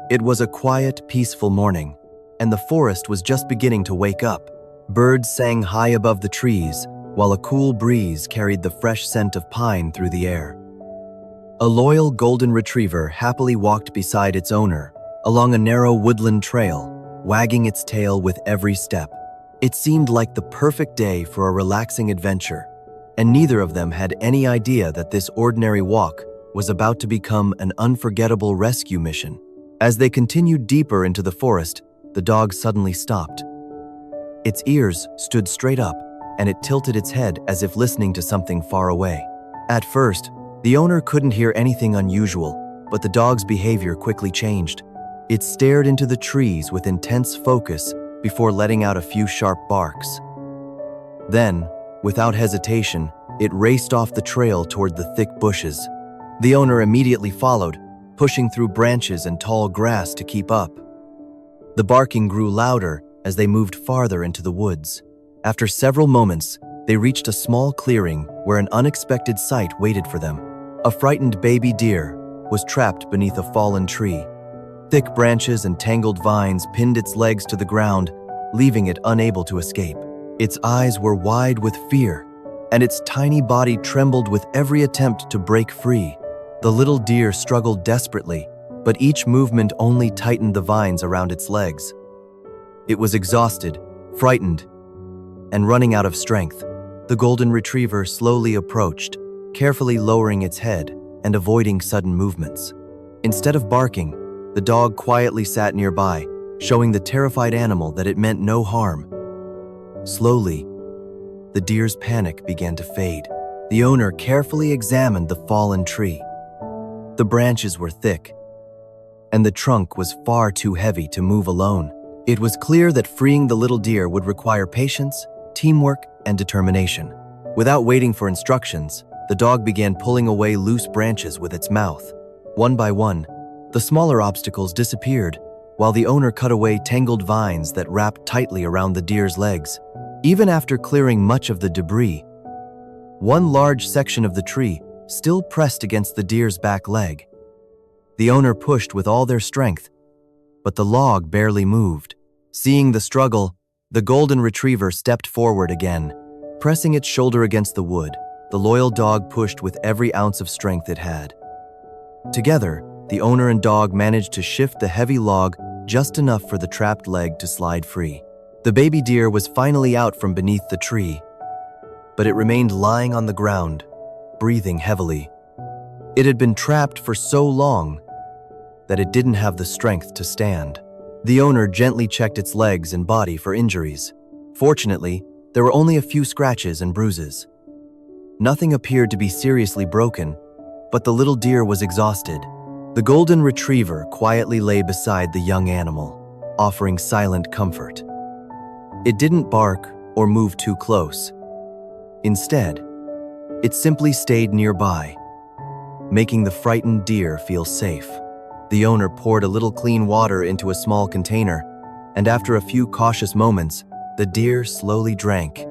It was a quiet, peaceful morning, and the forest was just beginning to wake up. Birds sang high above the trees, while a cool breeze carried the fresh scent of pine through the air. A loyal golden retriever happily walked beside its owner along a narrow woodland trail, wagging its tail with every step. It seemed like the perfect day for a relaxing adventure, and neither of them had any idea that this ordinary walk was about to become an unforgettable rescue mission. As they continued deeper into the forest, the dog suddenly stopped. Its ears stood straight up, and it tilted its head as if listening to something far away. At first, the owner couldn't hear anything unusual, but the dog's behavior quickly changed. It stared into the trees with intense focus before letting out a few sharp barks. Then, without hesitation, it raced off the trail toward the thick bushes. The owner immediately followed, pushing through branches and tall grass to keep up. The barking grew louder as they moved farther into the woods. After several moments, they reached a small clearing where an unexpected sight waited for them. A frightened baby deer was trapped beneath a fallen tree. Thick branches and tangled vines pinned its legs to the ground, leaving it unable to escape. Its eyes were wide with fear, and its tiny body trembled with every attempt to break free. The little deer struggled desperately, but each movement only tightened the vines around its legs. It was exhausted, frightened, and running out of strength. The golden retriever slowly approached, carefully lowering its head and avoiding sudden movements. Instead of barking, the dog quietly sat nearby, showing the terrified animal that it meant no harm. Slowly, the deer's panic began to fade. The owner carefully examined the fallen tree. The branches were thick, and the trunk was far too heavy to move alone. It was clear that freeing the little deer would require patience, teamwork, and determination. Without waiting for instructions, the dog began pulling away loose branches with its mouth. One by one, the smaller obstacles disappeared, while the owner cut away tangled vines that wrapped tightly around the deer's legs. Even after clearing much of the debris, one large section of the tree still pressed against the deer's back leg. The owner pushed with all their strength, but the log barely moved. Seeing the struggle, the golden retriever stepped forward again. Pressing its shoulder against the wood, the loyal dog pushed with every ounce of strength it had. Together, the owner and dog managed to shift the heavy log just enough for the trapped leg to slide free. The baby deer was finally out from beneath the tree, but it remained lying on the ground, breathing heavily. It had been trapped for so long that it didn't have the strength to stand. The owner gently checked its legs and body for injuries. Fortunately, there were only a few scratches and bruises. Nothing appeared to be seriously broken, but the little deer was exhausted. The golden retriever quietly lay beside the young animal, offering silent comfort. It didn't bark or move too close. Instead, it simply stayed nearby, making the frightened deer feel safe. The owner poured a little clean water into a small container, and after a few cautious moments, the deer slowly drank.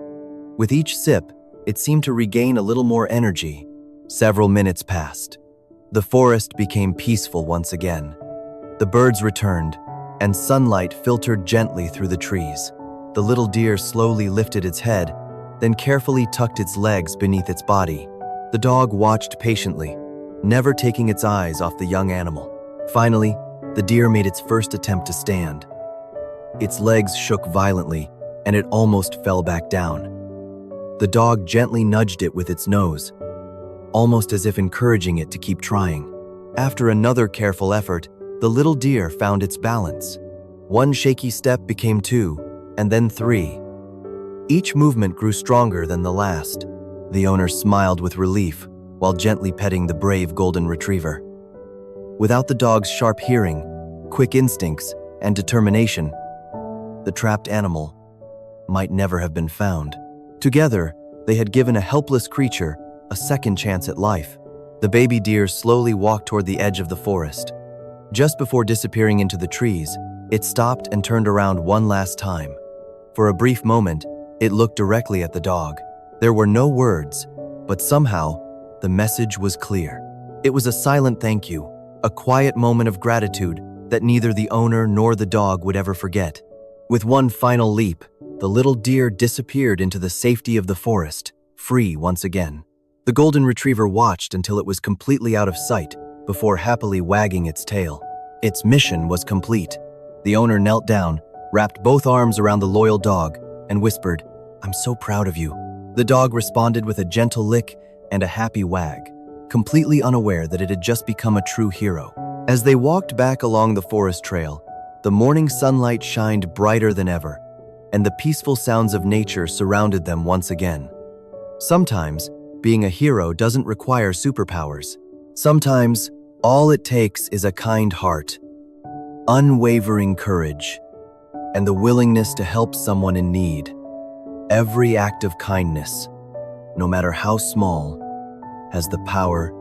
With each sip, it seemed to regain a little more energy. Several minutes passed. The forest became peaceful once again. The birds returned, and sunlight filtered gently through the trees. The little deer slowly lifted its head, then carefully tucked its legs beneath its body. The dog watched patiently, never taking its eyes off the young animal. Finally, the deer made its first attempt to stand. Its legs shook violently, and it almost fell back down. The dog gently nudged it with its nose, almost as if encouraging it to keep trying. After another careful effort, the little deer found its balance. One shaky step became two, and then three. Each movement grew stronger than the last. The owner smiled with relief while gently petting the brave golden retriever. Without the dog's sharp hearing, quick instincts, and determination, the trapped animal might never have been found. Together, they had given a helpless creature a second chance at life. The baby deer slowly walked toward the edge of the forest. Just before disappearing into the trees, it stopped and turned around one last time. For a brief moment, it looked directly at the dog. There were no words, but somehow, the message was clear. It was a silent thank you, a quiet moment of gratitude that neither the owner nor the dog would ever forget. With one final leap, the little deer disappeared into the safety of the forest, free once again. The golden retriever watched until it was completely out of sight before happily wagging its tail. Its mission was complete. The owner knelt down, wrapped both arms around the loyal dog, and whispered, "I'm so proud of you." The dog responded with a gentle lick and a happy wag, completely unaware that it had just become a true hero. As they walked back along the forest trail, the morning sunlight shined brighter than ever, and the peaceful sounds of nature surrounded them once again. Sometimes, being a hero doesn't require superpowers. Sometimes, all it takes is a kind heart, unwavering courage, and the willingness to help someone in need. Every act of kindness, no matter how small, has the power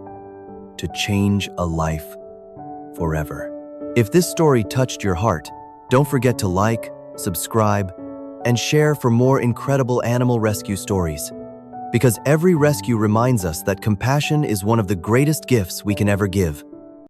to change a life forever. If this story touched your heart, don't forget to like, subscribe, and share for more incredible animal rescue stories. Because every rescue reminds us that compassion is one of the greatest gifts we can ever give.